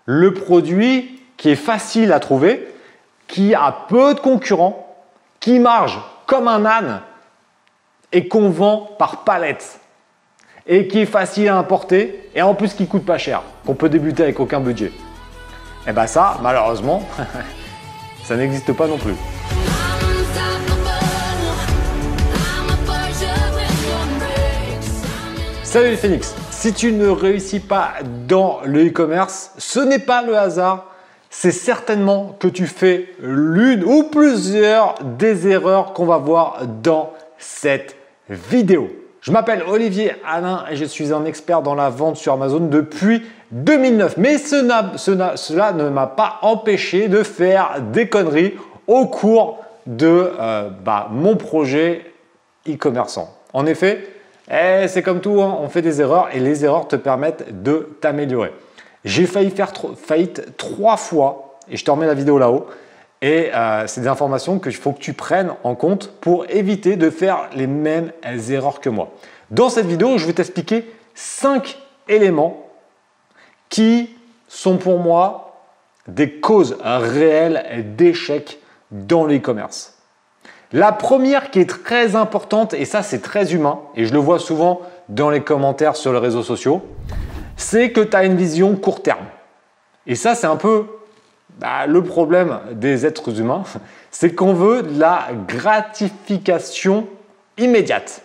le produit qui est facile à trouver, qui a peu de concurrents, qui marche comme un âne et qu'on vend par palette et qui est facile à importer et en plus qui coûte pas cher, qu'on peut débuter avec aucun budget. Et bien ça, malheureusement, ça n'existe pas non plus. Salut les Phoenix! Si tu ne réussis pas dans le e-commerce, ce n'est pas le hasard, c'est certainement que tu fais l'une ou plusieurs des erreurs qu'on va voir dans cette vidéo. Je m'appelle Olivier Alain et je suis un expert dans la vente sur Amazon depuis 2009. Mais cela ne m'a pas empêché de faire des conneries au cours de mon projet e-commerçant. En effet, c'est comme tout, hein, on fait des erreurs et les erreurs te permettent de t'améliorer. J'ai failli faire faillite 3 fois et je te remets la vidéo là-haut. Et c'est des informations qu'il faut que tu prennes en compte pour éviter de faire les mêmes erreurs que moi. Dans cette vidéo, je vais t'expliquer 5 éléments qui sont pour moi des causes réelles d'échec dans l'e-commerce. La première qui est très importante, et ça c'est très humain, et je le vois souvent dans les commentaires sur les réseaux sociaux, c'est que tu as une vision court terme. Et ça c'est un peu le problème des êtres humains, c'est qu'on veut de la gratification immédiate.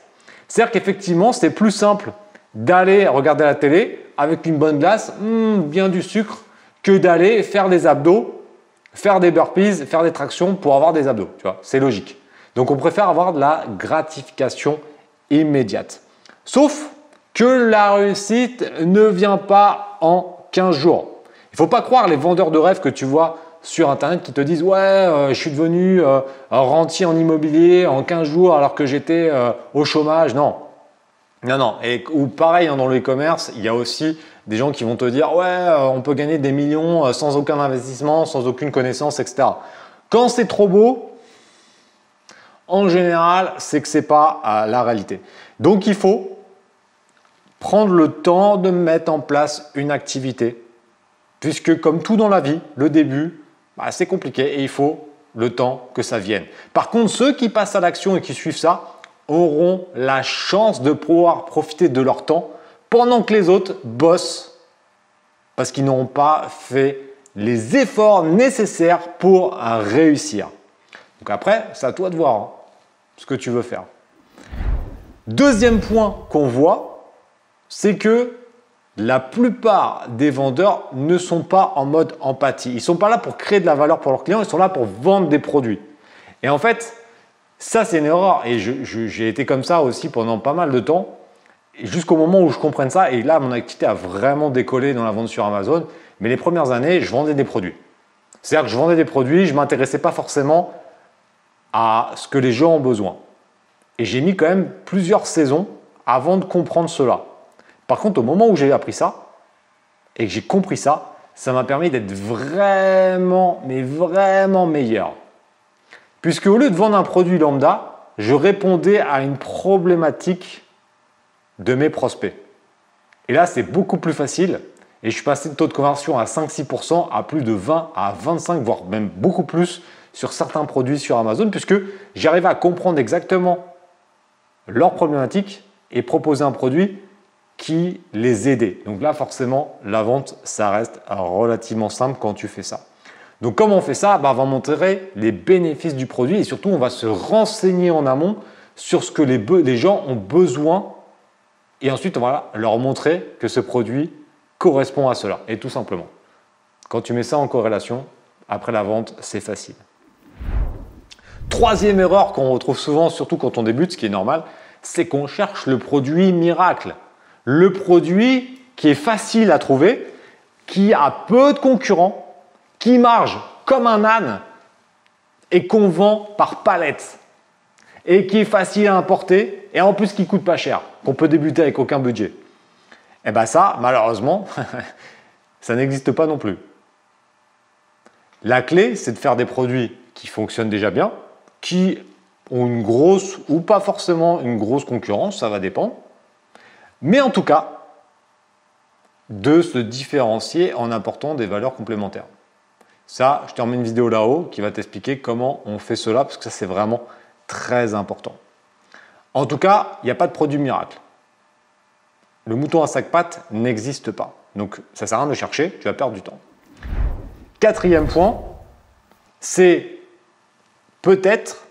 C'est-à-dire qu'effectivement, c'est plus simple d'aller regarder la télé avec une bonne glace, bien du sucre, que d'aller faire des abdos, faire des burpees, faire des tractions pour avoir des abdos. Tu vois, c'est logique. Donc, on préfère avoir de la gratification immédiate. Sauf que la réussite ne vient pas en 15 jours. Il ne faut pas croire les vendeurs de rêves que tu vois sur Internet qui te disent « Ouais, je suis devenu rentier en immobilier en 15 jours alors que j'étais au chômage. » Non. Non, non. Ou pareil, dans le e-commerce, il y a aussi des gens qui vont te dire « Ouais, on peut gagner des millions sans aucun investissement, sans aucune connaissance, etc. » Quand c'est trop beau, en général, c'est que ce n'est pas la réalité. Donc, il faut prendre le temps de mettre en place une activité. Puisque comme tout dans la vie, le début, c'est compliqué et il faut le temps que ça vienne. Par contre, ceux qui passent à l'action et qui suivent ça auront la chance de pouvoir profiter de leur temps pendant que les autres bossent parce qu'ils n'auront pas fait les efforts nécessaires pour réussir. Donc après, c'est à toi de voir ce que tu veux faire. Deuxième point qu'on voit, c'est que la plupart des vendeurs ne sont pas en mode empathie. Ils ne sont pas là pour créer de la valeur pour leurs clients, ils sont là pour vendre des produits. Et en fait, ça c'est une erreur. Et j'ai été comme ça aussi pendant pas mal de temps, jusqu'au moment où je comprenne ça. Et là, mon activité a vraiment décollé dans la vente sur Amazon. Mais les premières années, je vendais des produits. C'est-à-dire que je vendais des produits, je ne m'intéressais pas forcément à ce que les gens ont besoin. Et j'ai mis quand même plusieurs saisons avant de comprendre cela. Par contre, au moment où j'ai appris ça et que j'ai compris ça, ça m'a permis d'être vraiment, mais vraiment meilleur. Puisque au lieu de vendre un produit lambda, je répondais à une problématique de mes prospects. Et là, c'est beaucoup plus facile. Et je suis passé de taux de conversion à 5-6% à plus de 20 à 25, voire même beaucoup plus sur certains produits sur Amazon, puisque j'arrivais à comprendre exactement leurs problématiques et proposer un produit qui les aidait. Donc là, forcément, la vente, ça reste relativement simple quand tu fais ça. Donc, comment on fait ça? On va montrer les bénéfices du produit et surtout, on va se renseigner en amont sur ce que les gens ont besoin et ensuite, on va leur montrer que ce produit correspond à cela. Et tout simplement, quand tu mets ça en corrélation, après la vente, c'est facile. Troisième erreur qu'on retrouve souvent, surtout quand on débute, ce qui est normal, c'est qu'on cherche le produit miracle. Le produit qui est facile à trouver, qui a peu de concurrents, qui marche comme un âne et qu'on vend par palette et qui est facile à importer et en plus qui ne coûte pas cher, qu'on peut débuter avec aucun budget. Et bien ça, malheureusement, ça n'existe pas non plus. La clé, c'est de faire des produits qui fonctionnent déjà bien, qui ont une grosse ou pas forcément une grosse concurrence, ça va dépendre. Mais en tout cas, de se différencier en apportant des valeurs complémentaires. Ça, je te remets une vidéo là-haut qui va t'expliquer comment on fait cela, parce que ça, c'est vraiment très important. En tout cas, il n'y a pas de produit miracle. Le mouton à 5 pattes n'existe pas. Donc, ça ne sert à rien de chercher, tu vas perdre du temps. Quatrième point, c'est peut-être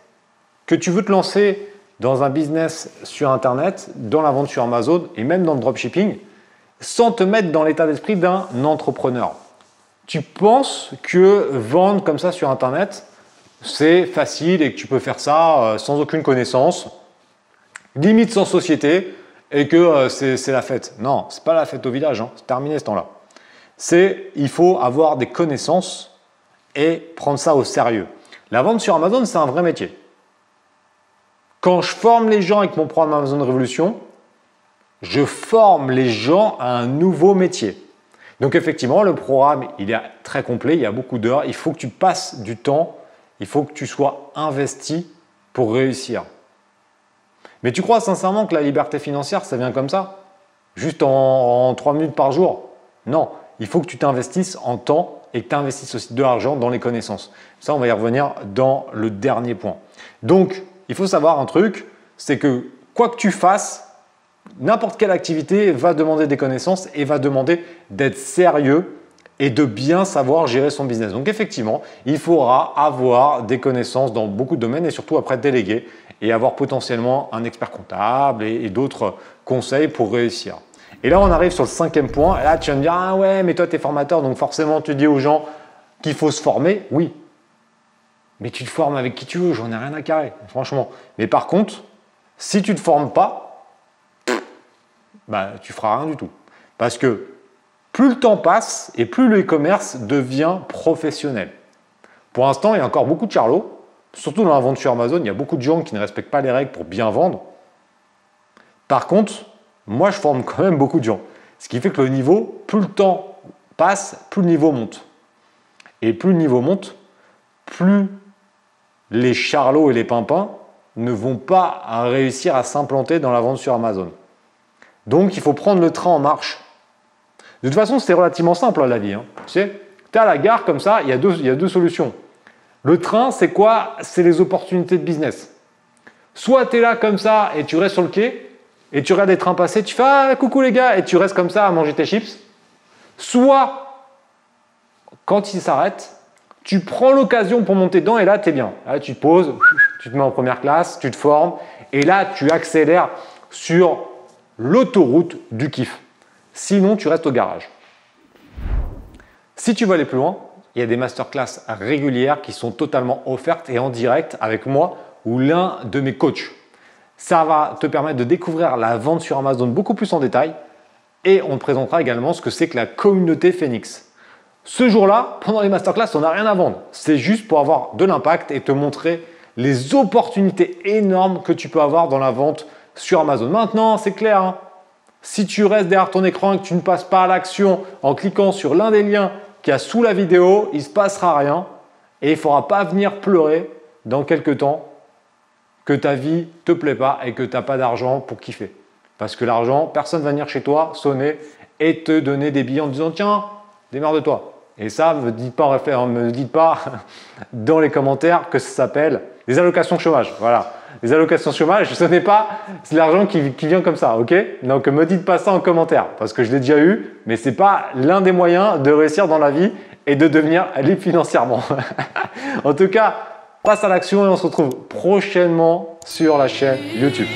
que tu veux te lancer dans un business sur Internet, dans la vente sur Amazon et même dans le dropshipping, sans te mettre dans l'état d'esprit d'un entrepreneur. Tu penses que vendre comme ça sur Internet, c'est facile et que tu peux faire ça sans aucune connaissance, limite sans société, et que c'est la fête. Non, c'est pas la fête au village, hein. C'est terminé ce temps-là. Il faut avoir des connaissances et prendre ça au sérieux. La vente sur Amazon, c'est un vrai métier. Quand je forme les gens avec mon programme Amazon Révolution, je forme les gens à un nouveau métier. Donc effectivement, le programme, il est très complet, il y a beaucoup d'heures. Il faut que tu passes du temps, il faut que tu sois investi pour réussir. Mais tu crois sincèrement que la liberté financière, ça vient comme ça? Juste en 3 minutes par jour? Non, il faut que tu t'investisses en temps et que tu investisses aussi de l'argent dans les connaissances. Ça, on va y revenir dans le dernier point. Donc, il faut savoir un truc, c'est que quoi que tu fasses, n'importe quelle activité va demander des connaissances et va demander d'être sérieux et de bien savoir gérer son business. Donc effectivement, il faudra avoir des connaissances dans beaucoup de domaines et surtout après déléguer et avoir potentiellement un expert comptable et d'autres conseils pour réussir. Et là, on arrive sur le 5e point. Et là, tu vas me dire, ah ouais, mais toi, tu es formateur, donc forcément, tu dis aux gens qu'il faut se former. Oui, mais tu te formes avec qui tu veux, j'en ai rien à carrer, franchement. Mais par contre, si tu ne te formes pas, bah, tu feras rien du tout. Parce que plus le temps passe et plus le e-commerce devient professionnel. Pour l'instant, il y a encore beaucoup de charlots, surtout dans la vente sur Amazon, il y a beaucoup de gens qui ne respectent pas les règles pour bien vendre. Par contre, moi, je forme quand même beaucoup de gens. Ce qui fait que le niveau, plus le temps passe, plus le niveau monte. Et plus le niveau monte, plus les charlots et les pimpins ne vont pas réussir à s'implanter dans la vente sur Amazon. Donc, il faut prendre le train en marche. De toute façon, c'est relativement simple la vie. Hein. Tu sais, tu es à la gare comme ça, il y a deux solutions. Le train, c'est quoi? C'est les opportunités de business. Soit tu es là comme ça et tu restes sur le quai et tu regardes les trains passer, tu fais « Ah, coucou les gars » et tu restes comme ça à manger tes chips. Soit, quand ils s'arrêtent, tu prends l'occasion pour monter dedans et là, tu es bien. Là, tu te poses, tu te mets en première classe, tu te formes et là, tu accélères sur l'autoroute du kiff. Sinon, tu restes au garage. Si tu veux aller plus loin, il y a des masterclass régulières qui sont totalement offertes et en direct avec moi ou l'un de mes coachs. Ça va te permettre de découvrir la vente sur Amazon beaucoup plus en détail et on te présentera également ce que c'est que la communauté Phoenix. Ce jour-là, pendant les masterclass, on n'a rien à vendre. C'est juste pour avoir de l'impact et te montrer les opportunités énormes que tu peux avoir dans la vente sur Amazon. Maintenant, c'est clair, hein, si tu restes derrière ton écran et que tu ne passes pas à l'action en cliquant sur l'un des liens qu'il y a sous la vidéo, il ne se passera rien et il ne faudra pas venir pleurer dans quelques temps que ta vie ne te plaît pas et que tu n'as pas d'argent pour kiffer. Parce que l'argent, personne ne va venir chez toi, sonner et te donner des billets en disant « Tiens, démerde-toi ». Et ça, ne me dites pas dans les commentaires que ça s'appelle les allocations chômage. Voilà. Les allocations chômage, ce n'est pas l'argent qui vient comme ça, ok? Donc, ne me dites pas ça en commentaire parce que je l'ai déjà eu, mais ce n'est pas l'un des moyens de réussir dans la vie et de devenir libre financièrement. En tout cas, passe à l'action et on se retrouve prochainement sur la chaîne YouTube.